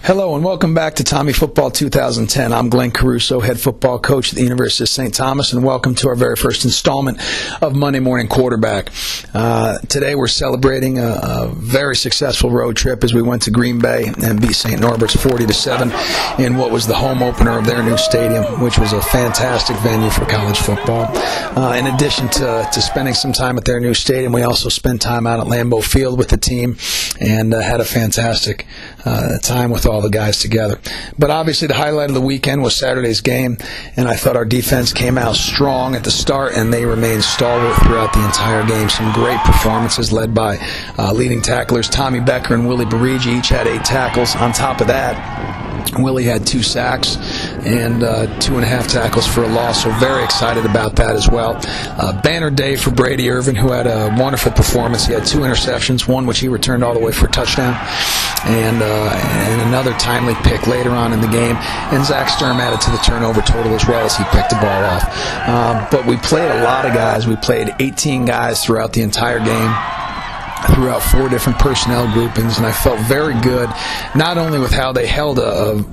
Hello and welcome back to Tommy Football 2010. I'm Glenn Caruso, head football coach at the University of St. Thomas, and welcome to our very first installment of Monday Morning Quarterback. Today we're celebrating a very successful road trip as we went to Green Bay and beat St. Norbert's 40-7 in what was the home opener of their new stadium, which was a fantastic venue for college football. In addition to spending some time at their new stadium, we also spent time out at Lambeau Field with the team and had a fantastic time with all the guys together. But obviously the highlight of the weekend was Saturday's game, and I thought our defense came out strong at the start, and they remained stalwart throughout the entire game. Some great performances led by leading tacklers Tommy Becker and Willie Barigi. Each had 8 tackles. On top of that, Willie had 2 sacks and 2.5 tackles for a loss, so very excited about that as well. Banner day for Brady Irvin, who had a wonderful performance. He had 2 interceptions, one which he returned all the way for a touchdown, and another timely pick later on in the game. And Zach Sturm added to the turnover total as well as he picked the ball off. But we played a lot of guys. We played 18 guys throughout the entire game, throughout 4 different personnel groupings, and I felt very good, not only with how they held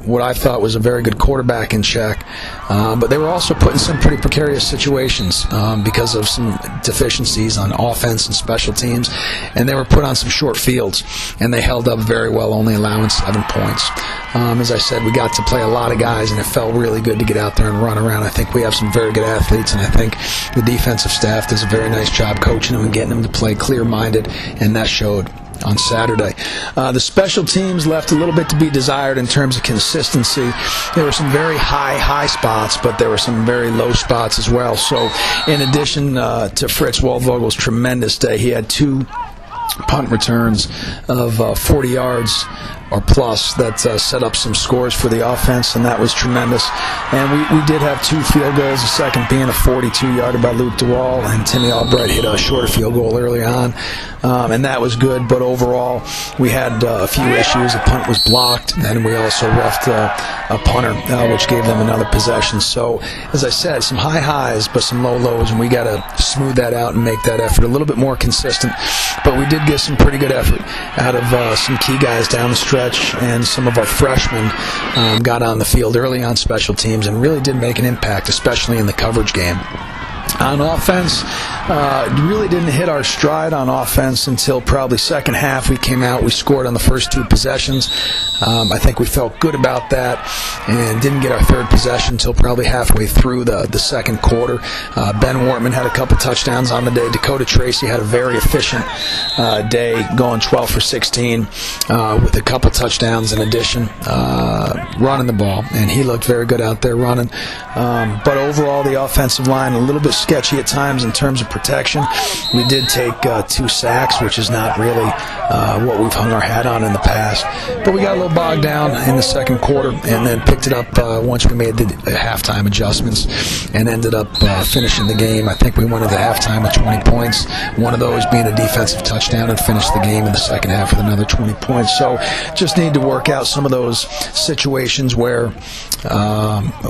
what I thought was a very good quarterback in check, but they were also put in some pretty precarious situations because of some deficiencies on offense and special teams, and they were put on some short fields, and they held up very well, only allowing 7 points. As I said, we got to play a lot of guys, and it felt really good to get out there and run around. I think we have some very good athletes, and I think the defensive staff does a very nice job coaching them and getting them to play clear-minded, and that showed on Saturday. The special teams left a little bit to be desired in terms of consistency. There were some very high spots, but there were some very low spots as well. So in addition to Fritz Waldvogel's tremendous day, he had 2 punt returns of 40 yards or plus that set up some scores for the offense, and that was tremendous. And we did have 2 field goals, the second being a 42-yarder by Luke DeWall, and Timmy Albright hit a shorter field goal early on, and that was good. But overall, we had a few issues. The punt was blocked, and we also left a punter, which gave them another possession. So, as I said, some high highs, but some low lows, and we got to smooth that out and make that effort a little bit more consistent. But we did get some pretty good effort out of some key guys down the stretch, and some of our freshmen got on the field early on special teams and really did make an impact, especially in the coverage game. On offense, really didn't hit our stride on offense until probably second half. We came out, we scored on the first 2 possessions. I think we felt good about that and didn't get our 3rd possession until probably halfway through the second quarter. Ben Wortman had a couple touchdowns on the day. Dakota Tracy had a very efficient day, going 12 for 16 with a couple touchdowns in addition, running the ball, and he looked very good out there running. But overall, the offensive line a little bit sketchy at times in terms of protection. We did take 2 sacks, which is not really what we've hung our hat on in the past. But we got a little bogged down in the second quarter and then picked it up once we made the halftime adjustments and ended up finishing the game. I think we went into halftime with 20 points, one of those being a defensive touchdown, and finished the game in the second half with another 20 points. So just need to work out some of those situations where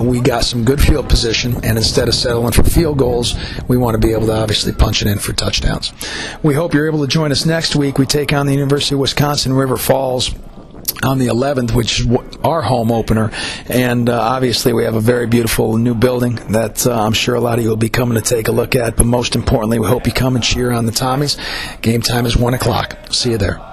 we got some good field position, and instead of settling for field goals, we want to be able to obviously punch it in for touchdowns. We hope you're able to join us next week. We take on the University of Wisconsin River Falls on the 11th, which is our home opener, and obviously we have a very beautiful new building that I'm sure a lot of you will be coming to take a look at, but most importantly, we hope you come and cheer on the Tommies. Game time is 1 o'clock. See you there.